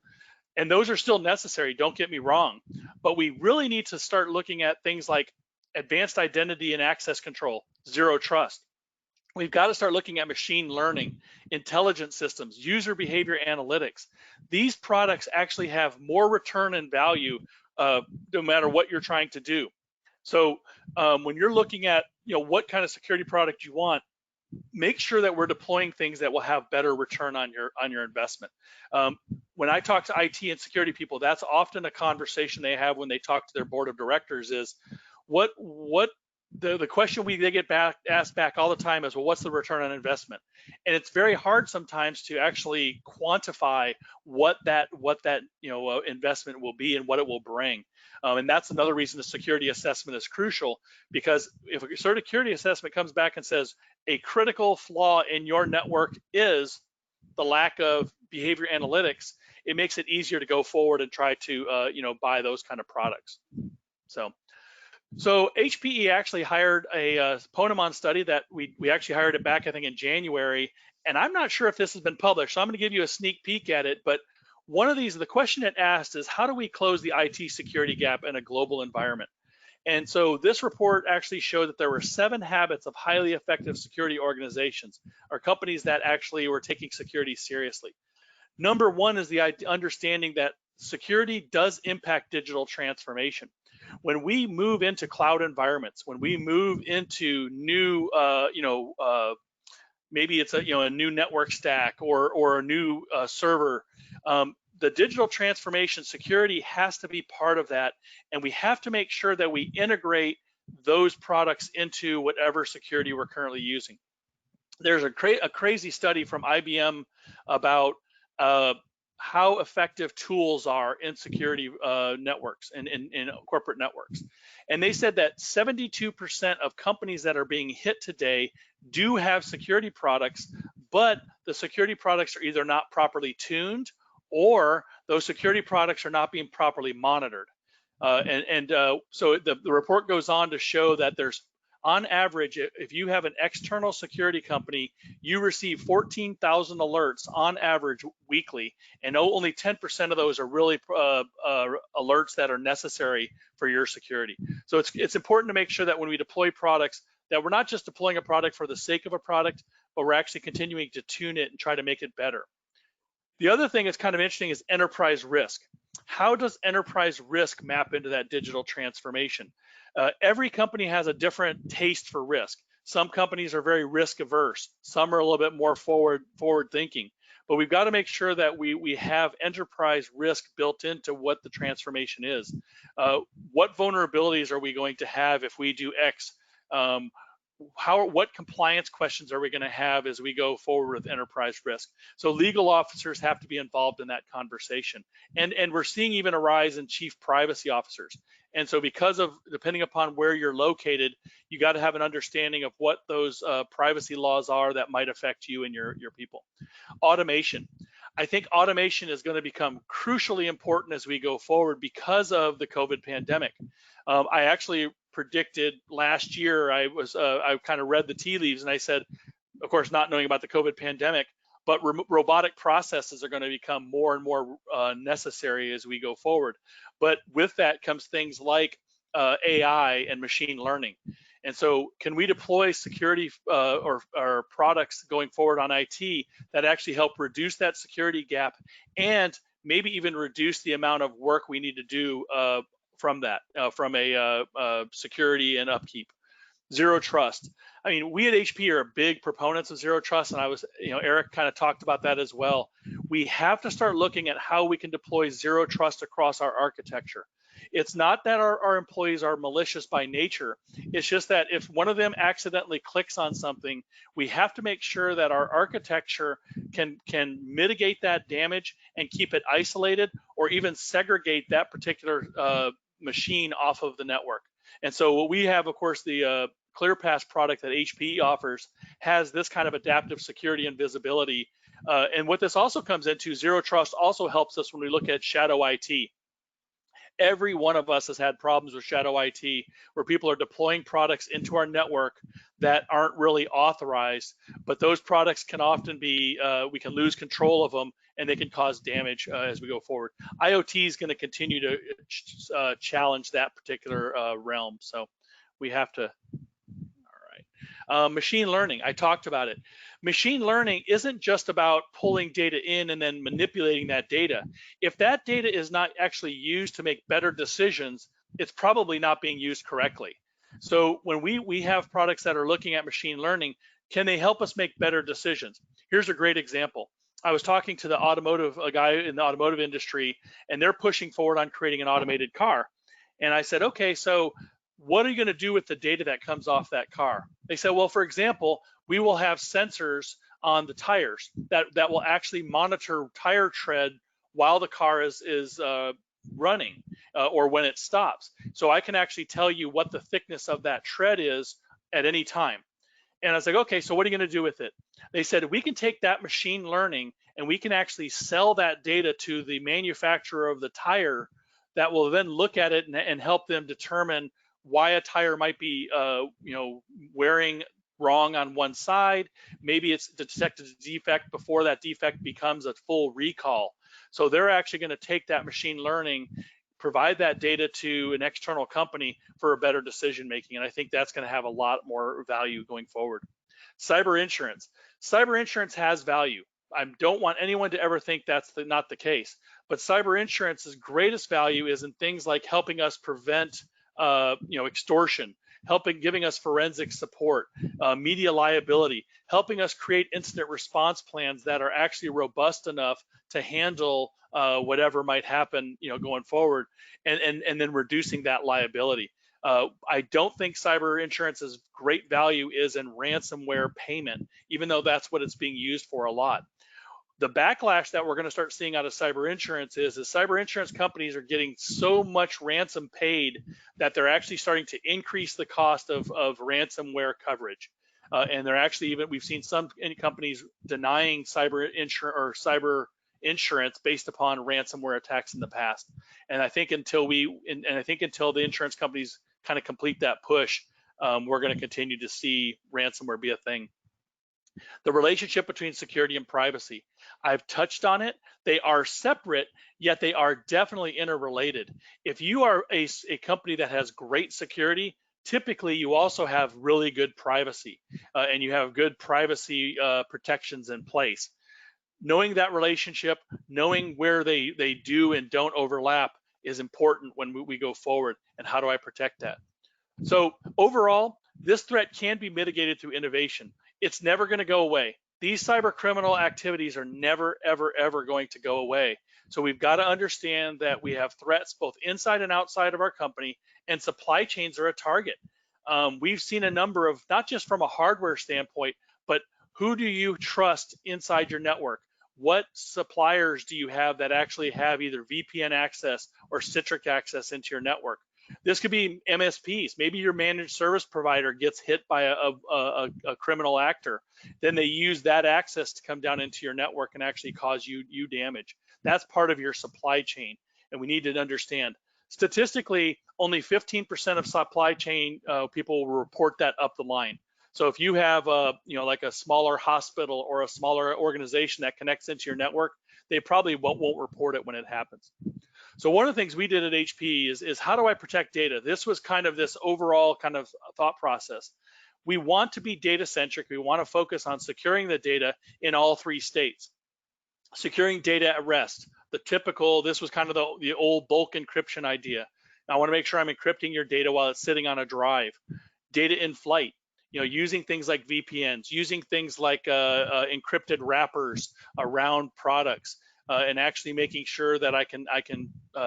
And those are still necessary, don't get me wrong, but we really need to start looking at things like advanced identity and access control, zero trust. We've got to start looking at machine learning, intelligent systems, user behavior analytics. These products actually have more return and value no matter what you're trying to do. So when you're looking at what kind of security product you want, make sure that we're deploying things that will have better return on your investment. When I talk to IT and security people, that's often a conversation they have when they talk to their board of directors is the question they get asked back all the time is, well, what's the return on investment? And it's very hard sometimes to actually quantify what that investment will be and what it will bring. And that's another reason the security assessment is crucial, because if a security assessment comes back and says a critical flaw in your network is the lack of behavior analytics, it makes it easier to go forward and try to buy those kind of products. So HPE actually hired a Ponemon study that we actually hired it back, I think, in January. And I'm not sure if this has been published, so I'm going to give you a sneak peek at it. But one of these, the question it asked is, how do we close the IT security gap in a global environment? And so this report actually showed that there were 7 habits of highly effective security organizations, or companies that actually were taking security seriously. Number 1 is the understanding that security does impact digital transformation. When we move into cloud environments, when we move into new, maybe it's a new network stack or a new server, the digital transformation security has to be part of that, and we have to make sure that we integrate those products into whatever security we're currently using. There's a crazy study from IBM about how effective tools are in security networks and in corporate networks. And they said that 72% of companies that are being hit today do have security products, but the security products are either not properly tuned or those security products are not being properly monitored. So the report goes on to show that there's, on average, if you have an external security company, you receive 14,000 alerts on average weekly, and only 10% of those are really alerts that are necessary for your security. So it's important to make sure that when we deploy products, that we're not just deploying a product for the sake of a product, but we're actually continuing to tune it and try to make it better. The other thing that's kind of interesting is enterprise risk. How does enterprise risk map into that digital transformation? Every company has a different taste for risk. Some companies are very risk averse. Some are a little bit more forward thinking. But we've got to make sure that we have enterprise risk built into what the transformation is. What vulnerabilities are we going to have if we do X? What compliance questions are we going to have as we go forward with enterprise risk? So legal officers have to be involved in that conversation. And we're seeing even a rise in chief privacy officers. And so because of, depending upon where you're located, you got to have an understanding of what those privacy laws are that might affect you and your people. Automation. I think automation is going to become crucially important as we go forward because of the COVID pandemic. I actually predicted last year, I kind of read the tea leaves, and I said, of course, not knowing about the COVID pandemic, but robotic processes are going to become more and more necessary as we go forward. But with that comes things like AI and machine learning. And so can we deploy security or products going forward on IT that actually help reduce that security gap and maybe even reduce the amount of work we need to do from that, from a security and upkeep. Zero trust. I mean, we at HP are big proponents of zero trust, and Eric kind of talked about that as well. We have to start looking at how we can deploy zero trust across our architecture. It's not that our employees are malicious by nature. It's just that if one of them accidentally clicks on something, we have to make sure that our architecture can mitigate that damage and keep it isolated, or even segregate that particular machine off of the network. And so we have, of course, the ClearPass product that HPE offers has this kind of adaptive security and visibility. And what this also comes into, Zero Trust also helps us when we look at shadow IT. Every one of us has had problems with shadow IT where people are deploying products into our network that aren't really authorized, but those products can often be, we can lose control of them and they can cause damage as we go forward. IoT is going to continue to challenge that particular realm. So we have to, all right. Machine learning, I talked about it. Machine learning isn't just about pulling data in and then manipulating that data. If that data is not actually used to make better decisions, it's probably not being used correctly. So when we have products that are looking at machine learning, can they help us make better decisions? Here's a great example. I was talking to a guy in the automotive industry, and they're pushing forward on creating an automated car. And I said, okay, so what are you going to do with the data that comes off that car? They said, well, for example, we will have sensors on the tires that will actually monitor tire tread while the car is running or when it stops. So I can actually tell you what the thickness of that tread is at any time. And I was like, okay, so what are you going to do with it? They said, we can take that machine learning and we can actually sell that data to the manufacturer of the tire that will then look at it and help them determine why a tire might be wearing wrong on one side. Maybe it's detected a defect before that defect becomes a full recall. So they're actually going to take that machine learning, provide that data to an external company for a better decision making. And I think that's going to have a lot more value going forward. Cyber insurance. Cyber insurance has value. I don't want anyone to ever think that's not the case. But cyber insurance's greatest value is in things like helping us prevent extortion, giving us forensic support, media liability, helping us create incident response plans that are actually robust enough to handle whatever might happen, going forward, and then reducing that liability. I don't think cyber insurance's great value is in ransomware payment, even though that's what it's being used for a lot. The backlash that we're going to start seeing out of cyber insurance is cyber insurance companies are getting so much ransom paid that they're actually starting to increase the cost of ransomware coverage. And they're actually we've seen some companies denying cyber insurance based upon ransomware attacks in the past. And I think until the insurance companies kind of complete that push, we're going to continue to see ransomware be a thing. The relationship between security and privacy. I've touched on it. They are separate, yet they are definitely interrelated. If you are a company that has great security, typically you also have really good privacy and you have good privacy protections in place. Knowing that relationship, knowing where they do and don't overlap is important when we go forward. And how do I protect that? So overall, this threat can be mitigated through innovation. It's never going to go away. These cyber criminal activities are never, ever, ever going to go away. So we've got to understand that we have threats both inside and outside of our company, and supply chains are a target. We've seen a number of, not just from a hardware standpoint, but who do you trust inside your network? What suppliers do you have that actually have either VPN access or Centric access into your network? This could be MSPs. Maybe your managed service provider gets hit by a criminal actor. Then they use that access to come down into your network and actually cause you damage. That's part of your supply chain, and we need to understand. Statistically, only 15% of supply chain people will report that up the line. So if you have like a smaller hospital or a smaller organization that connects into your network, they probably won't report it when it happens. So one of the things we did at HP is how do I protect data? This was kind of this overall kind of thought process. We want to be data centric. We want to focus on securing the data in all three states. Securing data at rest, the typical, this was kind of the old bulk encryption idea. I want to make sure I'm encrypting your data while it's sitting on a drive. Data in flight, using things like VPNs, using things like encrypted wrappers around products. And actually making sure that I can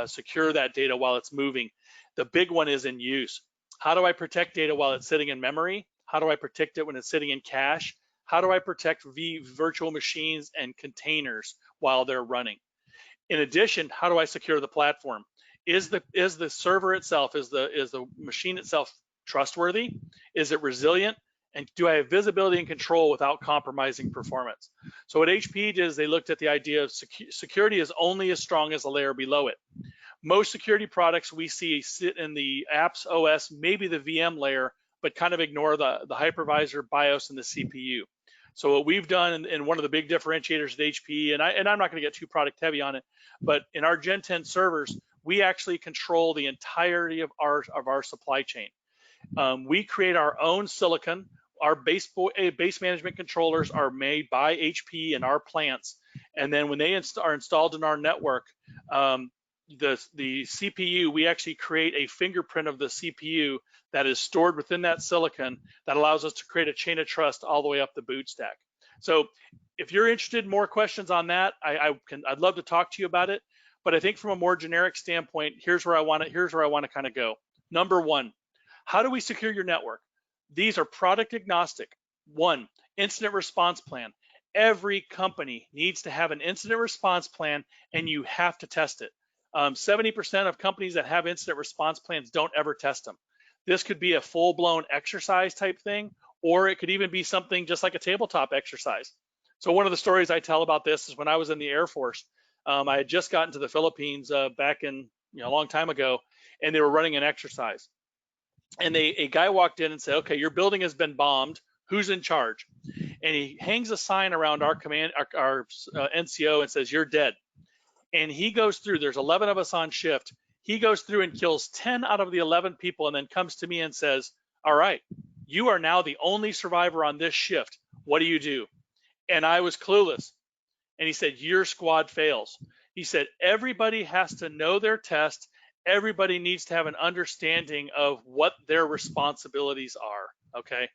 secure that data while it's moving. The big one is in use. How do I protect data while it's sitting in memory? How do I protect it when it's sitting in cache? How do I protect virtual machines and containers while they're running? In addition, how do I secure the platform? Is the server itself, is the machine itself trustworthy? Is it resilient? And do I have visibility and control without compromising performance? So what HP did is they looked at the idea of security is only as strong as the layer below it. Most security products we see sit in the apps OS, maybe the VM layer, but kind of ignore the hypervisor, BIOS, and the CPU. So what we've done, and one of the big differentiators at HP, and I'm not going to get too product heavy on it, but in our Gen 10 servers, we actually control the entirety of our supply chain. We create our own silicon. Our base management controllers are made by HP in our plants, and then when they are installed in our network, the CPU, we actually create a fingerprint of the CPU that is stored within that silicon that allows us to create a chain of trust all the way up the boot stack. So if you're interested in more questions on that, I'd love to talk to you about it. But I think from a more generic standpoint, here's where I want to kind of go. Number one, how do we secure your network? These are product agnostic. One, incident response plan. Every company needs to have an incident response plan, and you have to test it. 70% of companies that have incident response plans don't ever test them. This could be a full-blown exercise type thing, or it could even be something just like a tabletop exercise. So one of the stories I tell about this is when I was in the Air Force, I had just gotten to the Philippines back in a long time ago, and they were running an exercise. And a guy walked in and said, okay, your building has been bombed. Who's in charge? And he hangs a sign around our NCO and says, you're dead. And he goes through, there's 11 of us on shift. He goes through and kills 10 out of the 11 people and then comes to me and says, all right, you are now the only survivor on this shift. What do you do? And I was clueless. And he said, your squad fails. He said, everybody has to know their test. Everybody needs to have an understanding of what their responsibilities are, okay?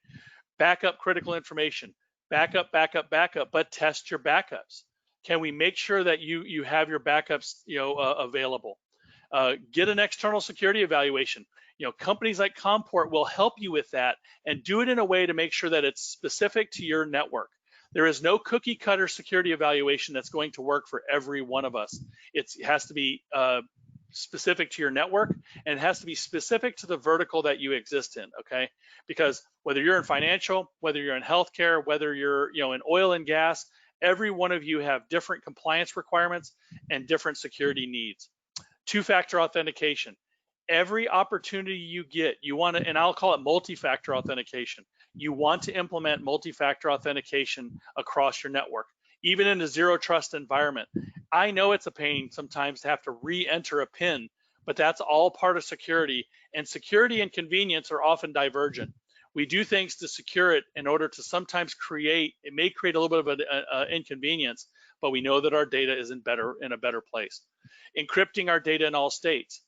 Backup critical information, backup, but test your backups. Can we make sure that you have your backups, available? Get an external security evaluation. Companies like Comport will help you with that and do it in a way to make sure that it's specific to your network. There is no cookie cutter security evaluation that's going to work for every one of us. It has to be specific to your network, and it has to be specific to the vertical that you exist in, okay? Because whether you're in financial, whether you're in healthcare, whether you're in oil and gas, every one of you have different compliance requirements and different security needs. Two-factor authentication. Every opportunity you get, you want to, and I'll call it multi-factor authentication. You want to implement multi-factor authentication across your network, even in a zero trust environment. I know it's a pain sometimes to have to re-enter a PIN, but that's all part of security, and security and convenience are often divergent. We do things to secure it in order to sometimes it may create a little bit of an inconvenience, but we know that our data is in a better place. Encrypting our data in all states.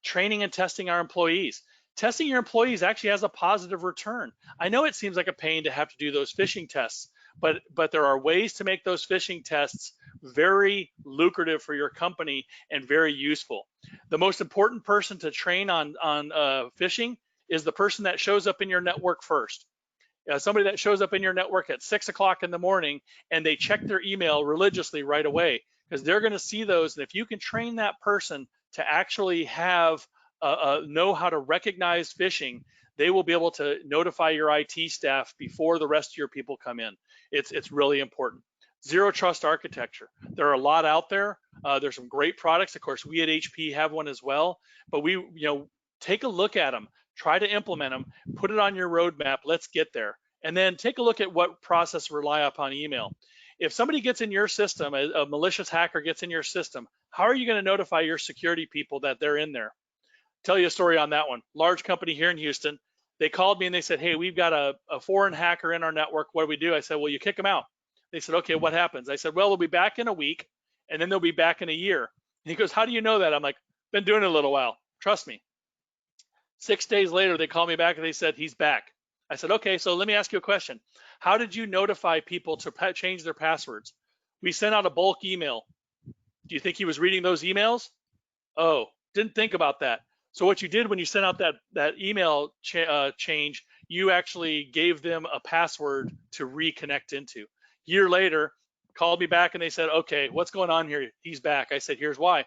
Training and testing our employees. Testing your employees actually has a positive return. I know it seems like a pain to have to do those phishing tests, but there are ways to make those phishing tests very lucrative for your company and very useful. The most important person to train on phishing is the person that shows up in your network first. Somebody that shows up in your network at 6 o'clock in the morning and they check their email religiously right away, because they're going to see those. And if you can train that person to actually have know how to recognize phishing, they will be able to notify your IT staff before the rest of your people come in. It's really important. Zero trust architecture. There are a lot out there. There's some great products. Of course, we at HP have one as well, but we, take a look at them, try to implement them, put it on your roadmap. Let's get there. And then take a look at what process rely upon email. If somebody gets in your system, a malicious hacker gets in your system, how are you going to notify your security people that they're in there? Tell you a story on that one. Large company here in Houston, they called me and they said, hey, we've got a foreign hacker in our network. What do we do? I said, well, you kick them out. They said, okay, what happens? I said, well, they'll be back in a week and then they'll be back in a year. And he goes, how do you know that? I'm like, been doing it a little while. Trust me. 6 days later, they called me back and they said, he's back. I said, okay, so let me ask you a question. How did you notify people to change their passwords? We sent out a bulk email. Do you think he was reading those emails? Oh, didn't think about that. So what you did when you sent out that email change, you actually gave them a password to reconnect into. Year later, called me back and they said, okay, what's going on here? He's back. I said, here's why.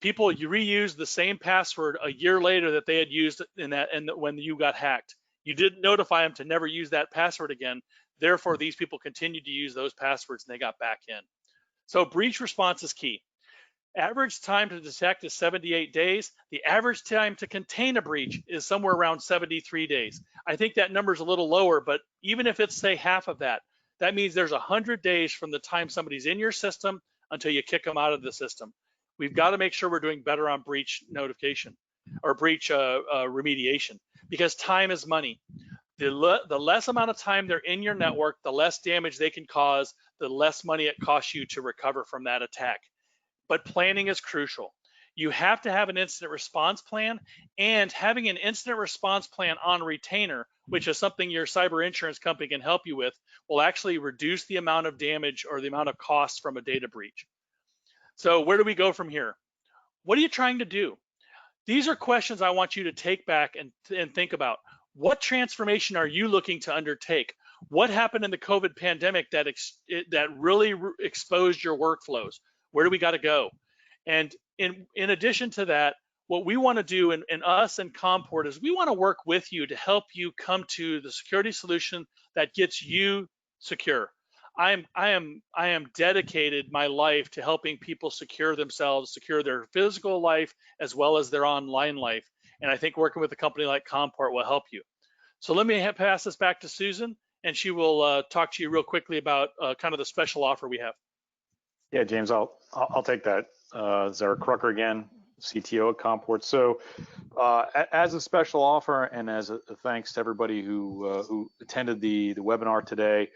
People, you reuse the same password a year later that they had used in that, and when you got hacked. You didn't notify them to never use that password again. Therefore, these people continued to use those passwords and they got back in. So breach response is key. Average time to detect is 78 days. The average time to contain a breach is somewhere around 73 days. I think that number is a little lower, but even if it's, say, half of that, that means there's 100 days from the time somebody's in your system until you kick them out of the system. We've got to make sure we're doing better on breach notification or breach remediation, because time is money. The less amount of time they're in your network, the less damage they can cause, the less money it costs you to recover from that attack. But planning is crucial. You have to have an incident response plan, and having an incident response plan on retainer, which is something your cyber insurance company can help you with, will actually reduce the amount of damage or the amount of costs from a data breach. So where do we go from here? What are you trying to do? These are questions I want you to take back and think about. What transformation are you looking to undertake? What happened in the COVID pandemic that really exposed your workflows? Where do we got to go? And in addition to that, what we want to do in us and Comport is we want to work with you to help you come to the security solution that gets you secure. I am dedicated my life to helping people secure themselves, secure their physical life as well as their online life. And I think working with a company like Comport will help you. So let me pass this back to Susan, and she will talk to you real quickly about kind of the special offer we have. Yeah, James, I'll take that. Zara Krucker again, CTO at Comport. So as a special offer and as a thanks to everybody who attended the webinar today,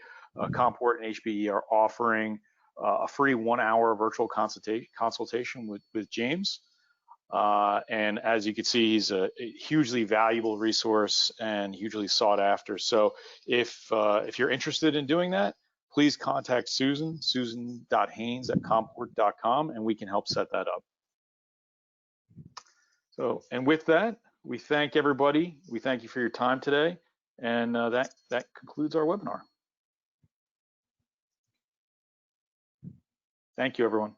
Comport and HPE are offering a free 1-hour virtual consultation with James. And as you can see, he's a hugely valuable resource and hugely sought after. So if you're interested in doing that, please contact susan.haynes@comport.com, and we can help set that up. So, and with that, we thank everybody. We thank you for your time today. And that concludes our webinar. Thank you, everyone.